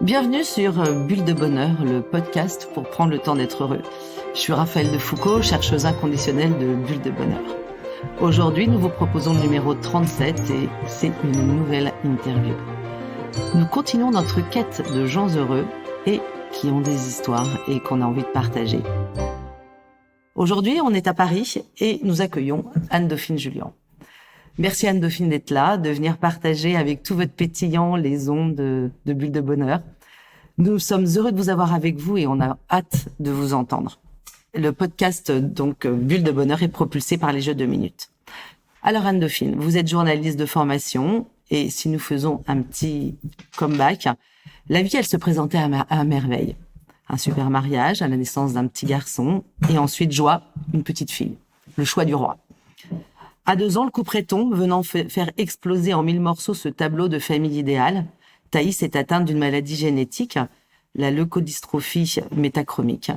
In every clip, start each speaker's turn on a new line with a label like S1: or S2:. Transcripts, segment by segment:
S1: Bienvenue sur Bulle de Bonheur, le podcast pour prendre le temps d'être heureux. Je suis Raphaël de Foucault, chercheuse inconditionnelle de Bulle de Bonheur. Aujourd'hui, nous vous proposons le numéro 37 et c'est une nouvelle interview. Nous continuons notre quête de gens heureux et qui ont des histoires et qu'on a envie de partager. Aujourd'hui, on est à Paris et nous accueillons Anne-Dauphine Jullian. Merci Anne-Dauphine d'être là, de venir partager avec tout votre pétillant les ondes de Bulle de Bonheur. Nous sommes heureux de vous avoir avec vous et on a hâte de vous entendre. Le podcast donc Bulle de Bonheur est propulsé par les Jeux 2 minutes. Alors Anne-Dauphine, vous êtes journaliste de formation et si nous faisons un petit comeback, la vie elle se présentait à merveille. Un super mariage, à la naissance d'un petit garçon et ensuite joie, une petite fille. Le choix du roi. À 2 ans, le couperet tombe, venant faire exploser en 1000 morceaux ce tableau de famille idéale. Thaïs est atteinte d'une maladie génétique, la leucodystrophie métachromique.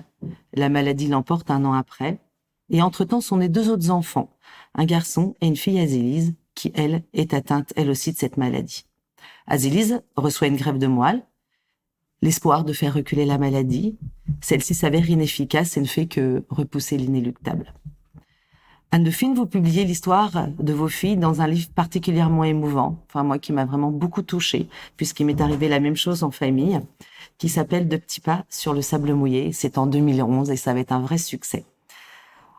S1: La maladie l'emporte 1 an après. Et entre-temps, sont nés 2 autres enfants, un garçon et une fille Azélise, qui, elle, est atteinte, elle aussi, de cette maladie. Azélise reçoit une greffe de moelle, l'espoir de faire reculer la maladie. Celle-ci s'avère inefficace et ne fait que repousser l'inéluctable. Anne-Dauphine, vous publiez l'histoire de vos filles dans un livre particulièrement émouvant, enfin moi qui m'a vraiment beaucoup touchée, puisqu'il m'est arrivé la même chose en famille, qui s'appelle De petits pas sur le sable mouillé. C'est en 2011 et ça va être un vrai succès.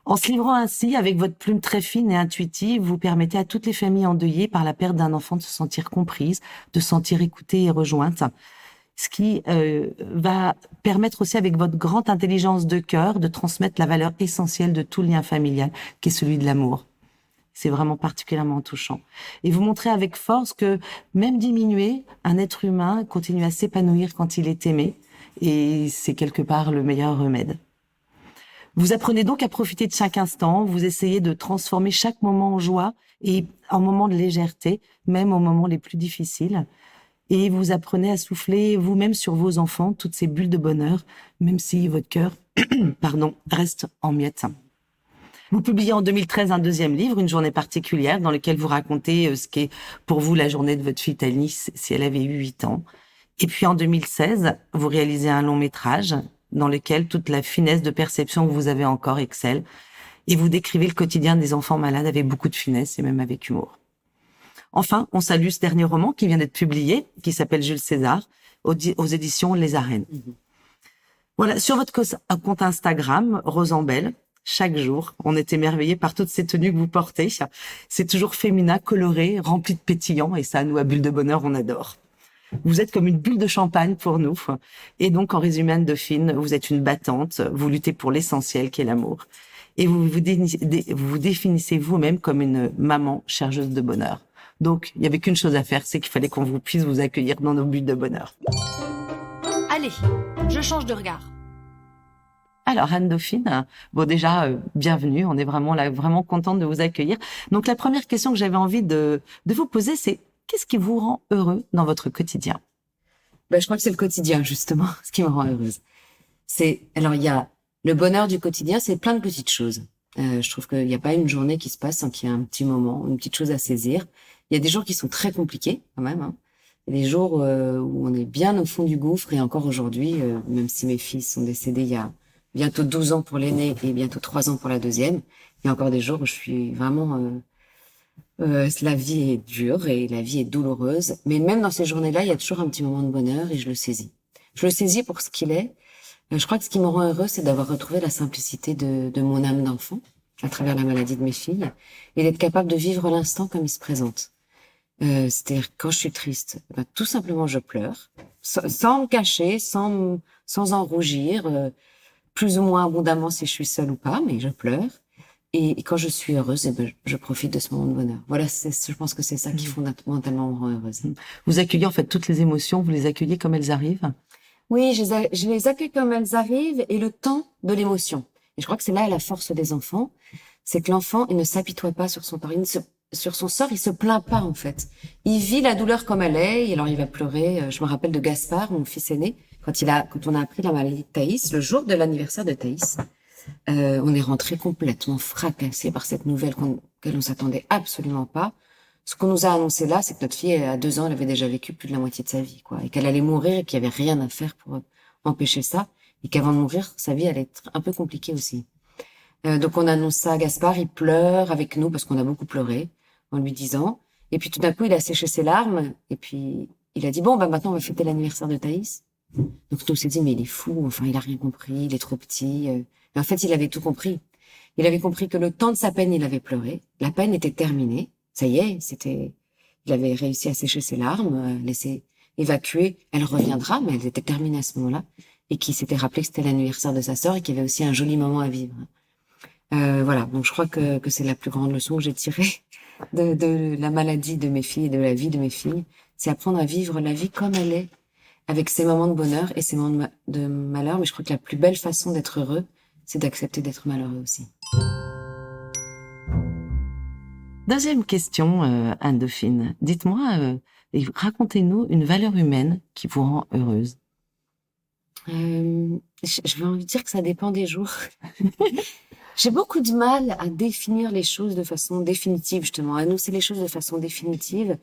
S1: En se livrant ainsi, avec votre plume très fine et intuitive, vous permettez à toutes les familles endeuillées par la perte d'un enfant de se sentir comprises, de se sentir écoutées et rejointes. Ce qui va permettre aussi, avec votre grande intelligence de cœur, de transmettre la valeur essentielle de tout lien familial, qui est celui de l'amour. C'est vraiment particulièrement touchant. Et vous montrez avec force que, même diminué, un être humain continue à s'épanouir quand il est aimé, et c'est quelque part le meilleur remède. Vous apprenez donc à profiter de chaque instant, vous essayez de transformer chaque moment en joie et en moment de légèreté, même aux moments les plus difficiles. Et vous apprenez à souffler vous-même sur vos enfants toutes ces bulles de bonheur, même si votre cœur, reste en miettes. Vous publiez en 2013 un 2e livre, Une journée particulière, dans lequel vous racontez ce qu'est pour vous la journée de votre fille Thaïs si elle avait eu 8 ans. Et puis en 2016, vous réalisez un long métrage dans lequel toute la finesse de perception que vous avez encore excelle. Et vous décrivez le quotidien des enfants malades avec beaucoup de finesse et même avec humour. Enfin, on salue ce dernier roman qui vient d'être publié, qui s'appelle Jules César, aux éditions Les Arènes. Voilà, sur votre compte Instagram, Rosembelle, chaque jour, on est émerveillé par toutes ces tenues que vous portez. C'est toujours féminin, coloré, rempli de pétillants, et ça, nous, à Bulle de Bonheur, on adore. Vous êtes comme une bulle de champagne pour nous. Et donc, en résumé, Anne-Dauphine, vous êtes une battante, vous luttez pour l'essentiel qui est l'amour. Et vous vous définissez vous-même comme une maman chercheuse de bonheur. Donc, il n'y avait qu'une chose à faire, c'est qu'il fallait qu'on puisse vous accueillir dans nos bulles de bonheur.
S2: Allez, je change de regard.
S1: Alors, Anne-Dauphine, bon déjà, bienvenue, on est vraiment là, vraiment contente de vous accueillir. Donc, la première question que j'avais envie de vous poser, c'est qu'est-ce qui vous rend heureux dans votre quotidien ?
S3: Je crois que c'est le quotidien, justement, ce qui me rend heureuse. Alors, il y a le bonheur du quotidien, c'est plein de petites choses. Je trouve qu'il n'y a pas une journée qui se passe sans qu'il y ait un petit moment, une petite chose à saisir. Il y a des jours qui sont très compliqués, quand même, hein. Il y a des jours où on est bien au fond du gouffre, et encore aujourd'hui, même si mes filles sont décédées il y a bientôt 12 ans pour l'aînée et bientôt 3 ans pour la deuxième, il y a encore des jours où je suis vraiment... la vie est dure et la vie est douloureuse, mais même dans ces journées-là, il y a toujours un petit moment de bonheur et je le saisis. Je le saisis pour ce qu'il est. Je crois que ce qui me rend heureux, c'est d'avoir retrouvé la simplicité de mon âme d'enfant à travers la maladie de mes filles et d'être capable de vivre l'instant comme il se présente. C'est-à-dire quand je suis triste, tout simplement je pleure, sans me cacher, sans en rougir, plus ou moins abondamment si je suis seule ou pas, mais je pleure. Et quand je suis heureuse, je profite de ce moment de bonheur. Voilà, je pense que c'est ça qui fondamentalement me rend heureuse.
S1: Vous accueillez en fait toutes les émotions, vous les accueillez comme elles arrivent ?
S3: Oui, je les accueille comme elles arrivent et le temps de l'émotion. Et je crois que c'est là la force des enfants, c'est que l'enfant, il ne s'apitoie pas sur son sort, il se plaint pas en fait. Il vit la douleur comme elle est, et alors il va pleurer. Je me rappelle de Gaspard, mon fils aîné, quand on a appris la maladie de Thaïs, le jour de l'anniversaire de Thaïs. On est rentré complètement fracassé par cette nouvelle auquel on s'attendait absolument pas. Ce qu'on nous a annoncé là, c'est que notre fille, à 2 ans, elle avait déjà vécu plus de la moitié de sa vie, quoi, et qu'elle allait mourir et qu'il y avait rien à faire pour empêcher ça, et qu'avant de mourir, sa vie allait être un peu compliquée aussi. Donc on annonce ça à Gaspard, il pleure avec nous parce qu'on a beaucoup pleuré en lui disant. Et puis tout d'un coup, il a séché ses larmes et puis il a dit bon, bah maintenant on va fêter l'anniversaire de Thaïs. Donc nous on s'est dit mais il est fou, enfin il a rien compris, il est trop petit. Mais en fait il avait tout compris. Il avait compris que le temps de sa peine, il avait pleuré. La peine était terminée. Ça y est, il avait réussi à sécher ses larmes, laisser évacuer. Elle reviendra, mais elles étaient terminées à ce moment-là. Et qu'il s'était rappelé que c'était l'anniversaire de sa sœur et qu'il y avait aussi un joli moment à vivre. Voilà, donc je crois que c'est la plus grande leçon que j'ai tirée de la maladie de mes filles et de la vie de mes filles. C'est apprendre à vivre la vie comme elle est, avec ses moments de bonheur et ses moments de malheur. Mais je crois que la plus belle façon d'être heureux, c'est d'accepter d'être malheureux aussi.
S1: Deuxième question, Anne-Dauphine. Dites-moi, et racontez-nous une valeur humaine qui vous rend heureuse.
S3: Je vais envie de dire que ça dépend des jours. J'ai beaucoup de mal à définir les choses de façon définitive, justement, à annoncer les choses de façon définitive.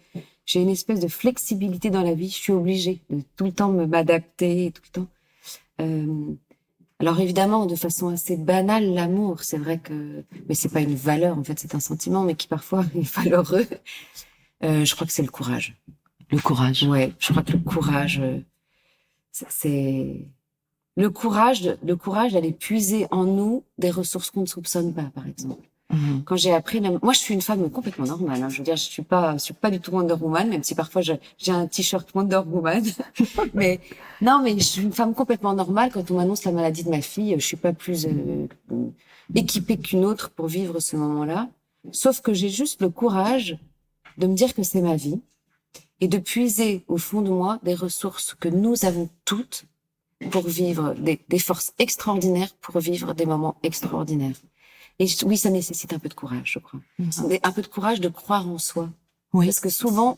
S3: J'ai une espèce de flexibilité dans la vie. Je suis obligée de tout le temps m'adapter, tout le temps. Alors évidemment, de façon assez banale, l'amour, c'est vrai que, mais c'est pas une valeur, en fait, c'est un sentiment, mais qui parfois est valeureux. Je crois que c'est le courage.
S1: Le courage.
S3: Ouais, je crois que le courage, c'est le courage d'aller puiser en nous des ressources qu'on ne soupçonne pas, par exemple.
S1: Mmh.
S3: Quand j'ai appris, moi, je suis une femme complètement normale, hein. Je veux dire, je suis pas du tout Wonder Woman, même si parfois j'ai un t-shirt Wonder Woman. Mais, non, mais je suis une femme complètement normale. Quand on m'annonce la maladie de ma fille, je suis pas plus équipée qu'une autre pour vivre ce moment-là. Sauf que j'ai juste le courage de me dire que c'est ma vie et de puiser au fond de moi des ressources que nous avons toutes pour vivre des forces extraordinaires, pour vivre des moments extraordinaires. Et oui, ça nécessite un peu de courage, je crois. Un peu de courage de croire en soi. Oui. Parce que souvent,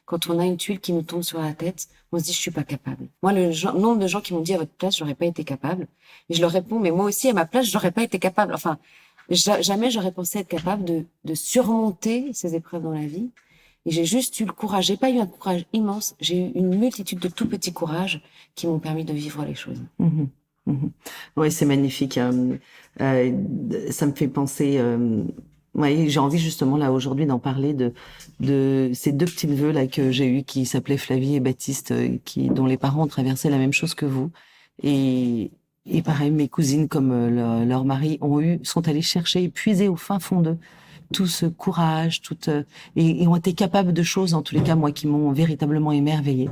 S3: quand on a une tuile qui nous tombe sur la tête, on se dit, je suis pas capable. Moi, nombre de gens qui m'ont dit, à votre place, j'aurais pas été capable. Et je leur réponds, mais moi aussi, à ma place, j'aurais pas été capable. Enfin, jamais j'aurais pensé être capable de surmonter ces épreuves dans la vie. Et j'ai juste eu le courage. J'ai pas eu un courage immense. J'ai eu une multitude de tout petits courages qui m'ont permis de vivre les choses.
S1: Mmh. Mmh. Oui, c'est magnifique. Ça me fait penser. Ouais, j'ai envie justement là aujourd'hui d'en parler de ces deux petits neveux là que j'ai eus qui s'appelaient Flavie et Baptiste, dont les parents ont traversé la même chose que vous. Et pareil, mes cousines comme leur mari sont allés chercher et puiser au fin fond d'eux tout ce courage, et ont été capables de choses, en tous les cas, moi, qui m'ont véritablement émerveillée,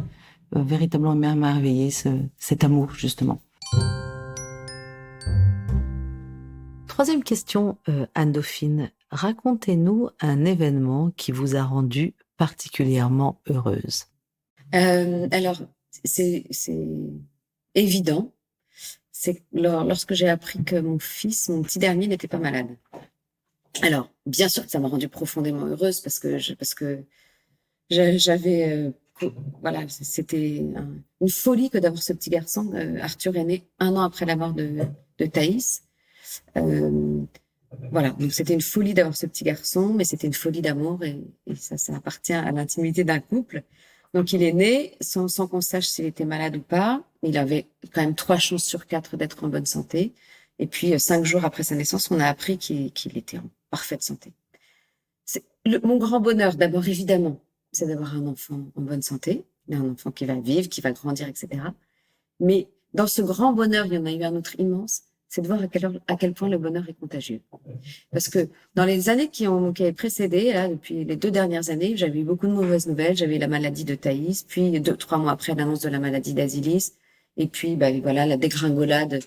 S1: cet amour, justement. Troisième question, Anne-Dauphine. Racontez-nous un événement qui vous a rendue particulièrement heureuse.
S3: Alors, c'est évident. C'est lorsque j'ai appris que mon petit dernier, n'était pas malade. Alors, bien sûr que ça m'a rendue profondément heureuse parce que j'avais, voilà, c'était une folie que d'avoir ce petit garçon. Arthur est né 1 an après la mort de Thaïs. Voilà, donc c'était une folie d'avoir ce petit garçon, mais c'était une folie d'amour et ça appartient à l'intimité d'un couple. Donc il est né sans qu'on sache s'il était malade ou pas. Il avait quand même 3 chances sur 4 d'être en bonne santé. Et puis 5 jours après sa naissance, on a appris qu'il était en parfaite santé. Mon grand bonheur, d'abord évidemment, c'est d'avoir un enfant en bonne santé, un enfant qui va vivre, qui va grandir, etc. Mais dans ce grand bonheur, il y en a eu un autre immense, c'est de voir à quel point le bonheur est contagieux. Parce que dans les années qui avaient précédé, là, depuis les 2 dernières années, j'avais eu beaucoup de mauvaises nouvelles. J'avais eu la maladie de Thaïs, puis 3 mois après l'annonce de la maladie d'Azilis, et puis voilà la dégringolade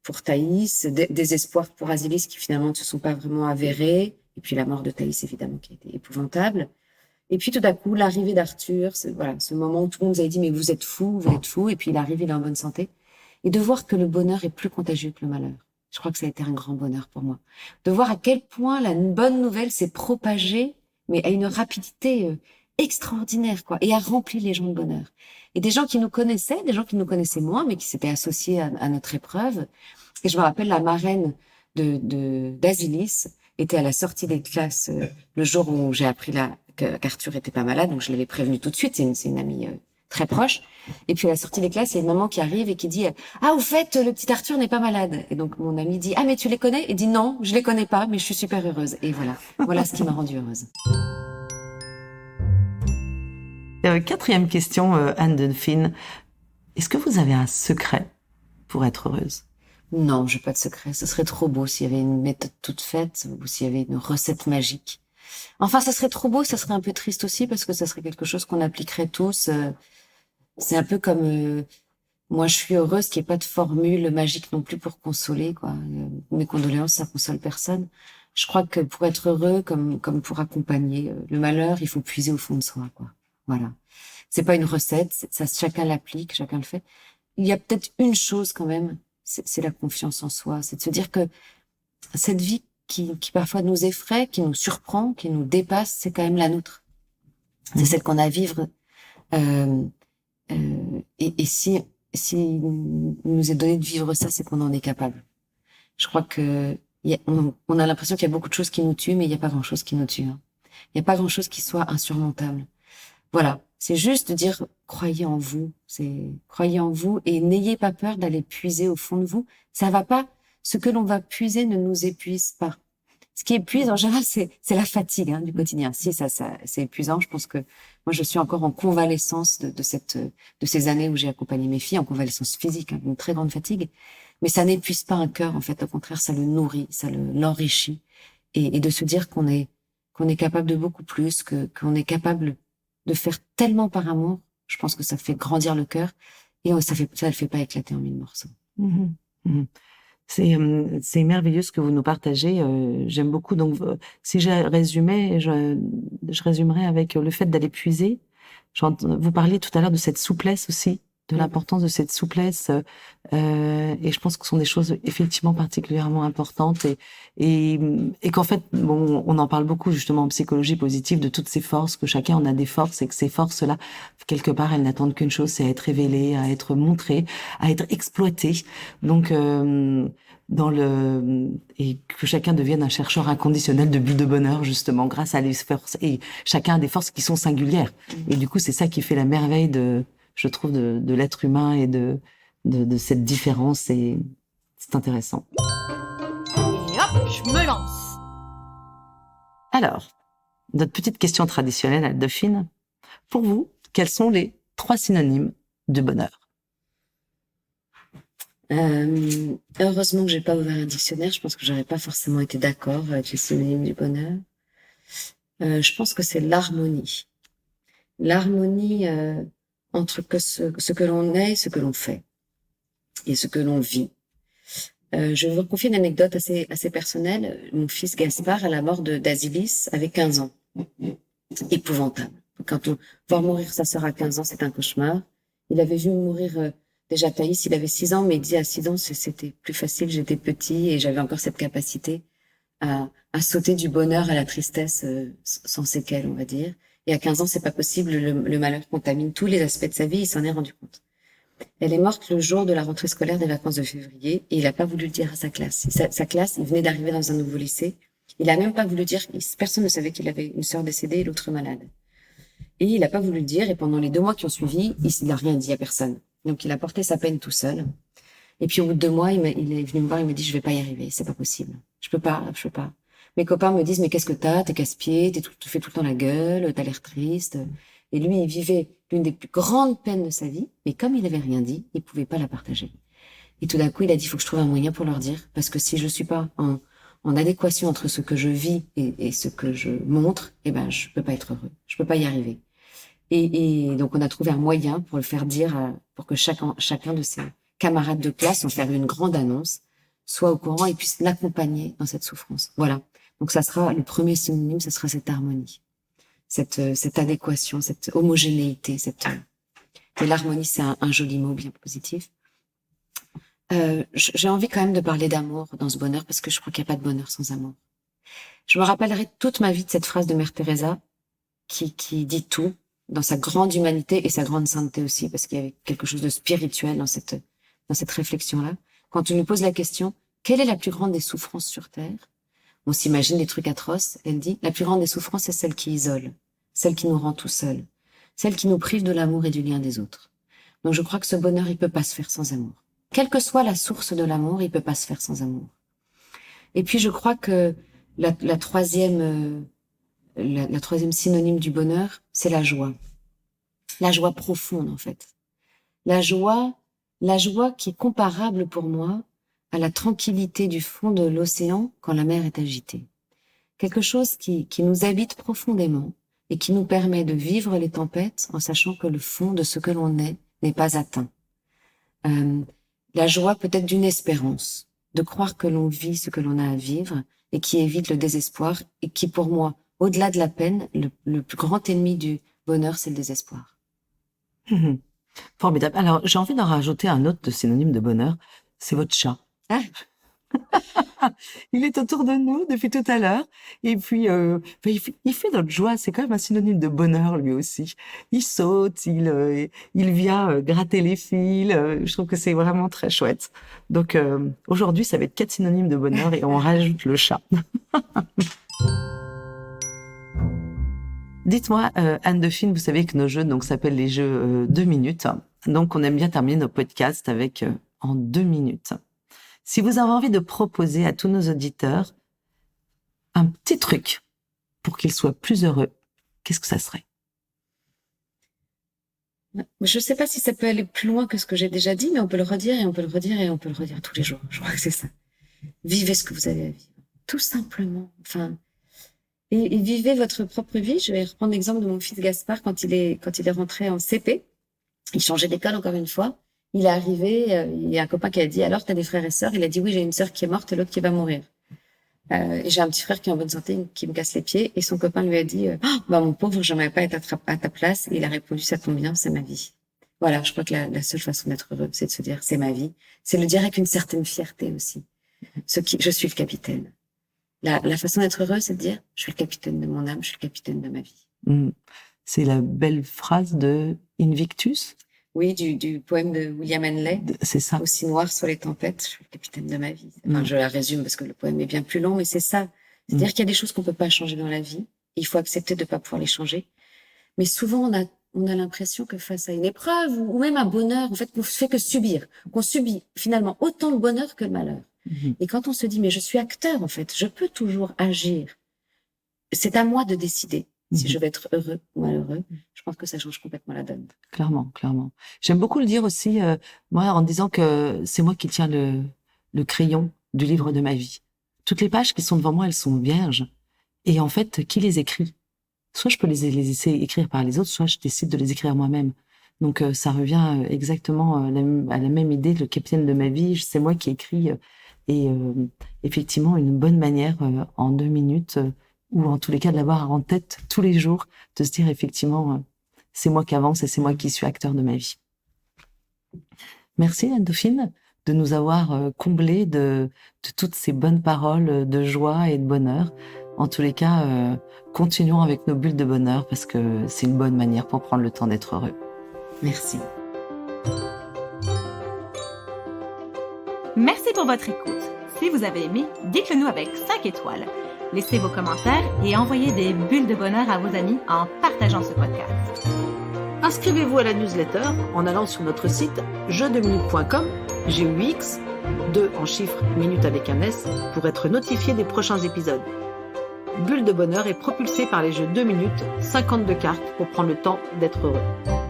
S3: pour Thaïs, des espoirs pour Azilis qui finalement ne se sont pas vraiment avérés, et puis la mort de Thaïs évidemment qui a été épouvantable. Et puis tout à coup l'arrivée d'Arthur, ce moment où tout le monde nous avait dit mais vous êtes fou, et puis il est arrivé, il est en bonne santé. Et de voir que le bonheur est plus contagieux que le malheur. Je crois que ça a été un grand bonheur pour moi. De voir à quel point la bonne nouvelle s'est propagée, mais à une rapidité extraordinaire, quoi, et a rempli les gens de bonheur. Et des gens qui nous connaissaient, des gens qui nous connaissaient moins, mais qui s'étaient associés à notre épreuve. Et je me rappelle la marraine d'Azilis, était à la sortie des classes le jour où j'ai appris qu'Arthur était pas malade, donc je l'avais prévenu tout de suite. C'est une amie très proche. Et puis à la sortie des classes, il y a une maman qui arrive et qui dit ah, au fait, le petit Arthur n'est pas malade. Et donc mon amie dit ah, mais tu les connais? Et dit non, je les connais pas, mais je suis super heureuse. Et voilà ce qui m'a rendue heureuse.
S1: Quatrième question, Anne Delphine. Est-ce que vous avez un secret pour être heureuse?
S3: Non, j'ai pas de secret. Ce serait trop beau s'il y avait une méthode toute faite ou s'il y avait une recette magique. Enfin, ça serait trop beau, ça serait un peu triste aussi parce que ça serait quelque chose qu'on appliquerait tous. C'est un peu comme moi, je suis heureuse qu'il n'y ait pas de formule magique non plus pour consoler, quoi. Mes condoléances, ça console personne. Je crois que pour être heureux, comme pour accompagner le malheur, il faut puiser au fond de soi, quoi. Voilà. C'est pas une recette, ça, chacun l'applique, chacun le fait. Il y a peut-être une chose quand même, c'est la confiance en soi, c'est de se dire que cette vie qui parfois nous effraie, qui nous surprend, qui nous dépasse, c'est quand même la nôtre. C'est celle qu'on a à vivre. Et si nous est donné de vivre ça, c'est qu'on en est capable. Je crois que on a l'impression qu'il y a beaucoup de choses qui nous tuent, mais il n'y a pas grand-chose qui nous tue. Hein. Il n'y a pas grand-chose qui soit insurmontable. Voilà, c'est juste de dire croyez en vous, croyez en vous et n'ayez pas peur d'aller puiser au fond de vous. Ça va pas. Ce que l'on va puiser ne nous épuise pas. Ce qui épuise en général, c'est la fatigue du quotidien. Si ça c'est épuisant. Je pense que moi je suis encore en convalescence de ces années où j'ai accompagné mes filles en convalescence physique, une très grande fatigue. Mais ça n'épuise pas un cœur en fait. Au contraire, ça le nourrit, ça l'enrichit et de se dire qu'on est capable de beaucoup plus, qu'on est capable de faire tellement par amour, je pense que ça fait grandir le cœur et ça le fait pas éclater en mille morceaux.
S1: Mmh. Mmh. C'est merveilleux ce que vous nous partagez. J'aime beaucoup. Donc, si je résumais, je résumerais avec le fait d'aller puiser. Vous parliez tout à l'heure de cette souplesse aussi, de l'importance de cette souplesse. Et je pense que ce sont des choses effectivement particulièrement importantes et qu'en fait, bon, on en parle beaucoup justement en psychologie positive de toutes ces forces, que chacun en a des forces et que ces forces-là, quelque part, elles n'attendent qu'une chose, c'est à être révélées, à être montrées, à être exploitées. Donc, et que chacun devienne un chercheur inconditionnel de bulle de bonheur, justement, grâce à les forces. Et chacun a des forces qui sont singulières. Et du coup, c'est ça qui fait la merveille je trouve, de l'être humain et de cette différence, et c'est intéressant.
S2: Et hop, je me lance.
S1: Alors, notre petite question traditionnelle à Dauphine. Pour vous, quels sont les 3 synonymes du bonheur?
S3: Heureusement que j'ai pas ouvert un dictionnaire. Je pense que j'aurais pas forcément été d'accord avec les synonymes du bonheur. Je pense que c'est l'harmonie. L'harmonie entre ce que l'on est, ce que l'on fait et ce que l'on vit. Je vais vous confier une anecdote assez personnelle. Mon fils Gaspard, à la mort d'Asilis, avait 15 ans. Épouvantable. Quand on voit mourir sa sœur à 15 ans, c'est un cauchemar. Il avait vu mourir déjà Thaïs, il avait 6 ans, mais il dit à 6 ans, c'était plus facile, j'étais petit et j'avais encore cette capacité à sauter du bonheur à la tristesse sans séquelles, on va dire. Et à 15 ans, c'est pas possible, le malheur contamine tous les aspects de sa vie, il s'en est rendu compte. Elle est morte le jour de la rentrée scolaire des vacances de février et il a pas voulu le dire à sa classe. Sa classe, il venait d'arriver dans un nouveau lycée. Il a même pas voulu dire, personne ne savait qu'il avait une sœur décédée et l'autre malade. Et il a pas voulu le dire et pendant les 2 mois qui ont suivi, il a rien dit à personne. Donc il a porté sa peine tout seul. Et puis au bout de 2 mois, il est venu me voir, il m'a dit, je vais pas y arriver, c'est pas possible. Je peux pas. Mes copains me disent, mais qu'est-ce que t'es casse-pied, tu fais tout le temps la gueule, t'as l'air triste. Et lui, il vivait l'une des plus grandes peines de sa vie, mais comme il avait rien dit, il pouvait pas la partager. Et tout d'un coup, il a dit, il faut que je trouve un moyen pour leur dire, parce que si je suis pas en adéquation entre ce que je vis et ce que je montre, je peux pas être heureux. Je peux pas y arriver. Et donc, on a trouvé un moyen pour le faire dire, pour que chacun de ses camarades de classe, en faire une grande annonce, soit au courant et puisse l'accompagner dans cette souffrance. Voilà. Donc, ça sera le premier synonyme, ça sera cette harmonie, cette adéquation, cette homogénéité, et l'harmonie, c'est un joli mot bien positif. J'ai envie quand même de parler d'amour dans ce bonheur parce que je crois qu'il n'y a pas de bonheur sans amour. Je me rappellerai toute ma vie de cette phrase de Mère Teresa qui dit tout dans sa grande humanité et sa grande sainteté aussi, parce qu'il y avait quelque chose de spirituel dans cette réflexion-là. Quand on nous pose la question, quelle est la plus grande des souffrances sur Terre? On s'imagine des trucs atroces. Elle dit, la plus grande des souffrances, c'est celle qui isole, celle qui nous rend tout seuls, celle qui nous prive de l'amour et du lien des autres. Donc je crois que ce bonheur, il peut pas se faire sans amour. Quelle que soit la source de l'amour, il peut pas se faire sans amour. Et puis je crois que la troisième synonyme du bonheur, c'est la joie. La joie profonde, en fait. La joie qui est comparable pour moi à la tranquillité du fond de l'océan quand la mer est agitée. Quelque chose qui nous habite profondément et qui nous permet de vivre les tempêtes en sachant que le fond de ce que l'on est n'est pas atteint. La joie peut-être d'une espérance, de croire que l'on vit ce que l'on a à vivre et qui évite le désespoir et qui, pour moi, au-delà de la peine, le plus grand ennemi du bonheur, c'est le désespoir.
S1: Formidable. Alors, j'ai envie d'en rajouter un autre synonyme de bonheur, c'est votre chat.
S3: Ah.
S1: Il est autour de nous depuis tout à l'heure et puis il fait notre joie, c'est quand même un synonyme de bonheur lui aussi. Il saute, il vient gratter les fils, je trouve que c'est vraiment très chouette. Donc aujourd'hui, ça va être 4 synonymes de bonheur et on rajoute le chat. Dites-moi, Anne-Dauphine, vous savez que nos jeux donc s'appellent les jeux 2 minutes. Donc on aime bien terminer nos podcasts avec en 2 minutes. Si vous avez envie de proposer à tous nos auditeurs un petit truc pour qu'ils soient plus heureux, qu'est-ce que ça serait?
S3: Je ne sais pas si ça peut aller plus loin que ce que j'ai déjà dit, mais on peut le redire et on peut le redire et on peut le redire tous les jours. Je crois que c'est ça. Vivez ce que vous avez à vivre. Tout simplement. Enfin, et vivez votre propre vie. Je vais reprendre l'exemple de mon fils Gaspard quand il est rentré en CP. Il changeait d'école encore une fois. Il est arrivé, il y a un copain qui a dit, alors, t'as des frères et sœurs? Il a dit, oui, j'ai une sœur qui est morte et l'autre qui va mourir. Et j'ai un petit frère qui est en bonne santé, qui me casse les pieds. Et son copain lui a dit, mon pauvre, j'aimerais pas être à ta place. Et il a répondu, ça tombe bien, c'est ma vie. Voilà, je crois que la seule façon d'être heureux, c'est de se dire, c'est ma vie. C'est le dire avec une certaine fierté aussi. Je suis le capitaine. La façon d'être heureux, c'est de dire, je suis le capitaine de mon âme, je suis le capitaine de ma vie.
S1: C'est la belle phrase de Invictus.
S3: Oui, du poème de William Henley.
S1: C'est ça.
S3: Aussi noir sur les tempêtes, je suis le capitaine de ma vie. Enfin, je la résume parce que le poème est bien plus long, mais c'est ça. C'est-à-dire qu'il y a des choses qu'on peut pas changer dans la vie. Il faut accepter de pas pouvoir les changer. Mais souvent, on a l'impression que face à une épreuve ou même un bonheur, en fait, qu'on fait que subir, qu'on subit finalement autant le bonheur que le malheur. Et quand on se dit, mais je suis acteur, en fait, je peux toujours agir. C'est à moi de décider. Si je vais être heureux ou malheureux, je pense que ça change complètement la donne.
S1: Clairement. J'aime beaucoup le dire aussi, moi, en disant que c'est moi qui tiens le crayon du livre de ma vie. Toutes les pages qui sont devant moi, elles sont vierges. Et en fait, qui les écrit? Soit je peux les laisser écrire par les autres, soit je décide de les écrire moi-même. Donc ça revient exactement à la même idée, le capitaine de ma vie, c'est moi qui écris. Et effectivement, une bonne manière en 2 minutes... ou en tous les cas de l'avoir en tête tous les jours, de se dire effectivement, c'est moi qui avance et c'est moi qui suis acteur de ma vie. Merci Anne-Dauphine de nous avoir comblés de toutes ces bonnes paroles de joie et de bonheur. En tous les cas, continuons avec nos bulles de bonheur parce que c'est une bonne manière pour prendre le temps d'être heureux.
S3: Merci.
S2: Merci pour votre écoute. Si vous avez aimé, dites-le nous avec 5 étoiles. Laissez vos commentaires et envoyez des bulles de bonheur à vos amis en partageant ce podcast.
S4: Inscrivez-vous à la newsletter en allant sur notre site jeux2minutes.com, GUX, 2 en chiffres, minutes avec un S, pour être notifié des prochains épisodes. Bulle de bonheur est propulsée par les jeux 2 minutes, 52 cartes pour prendre le temps d'être heureux.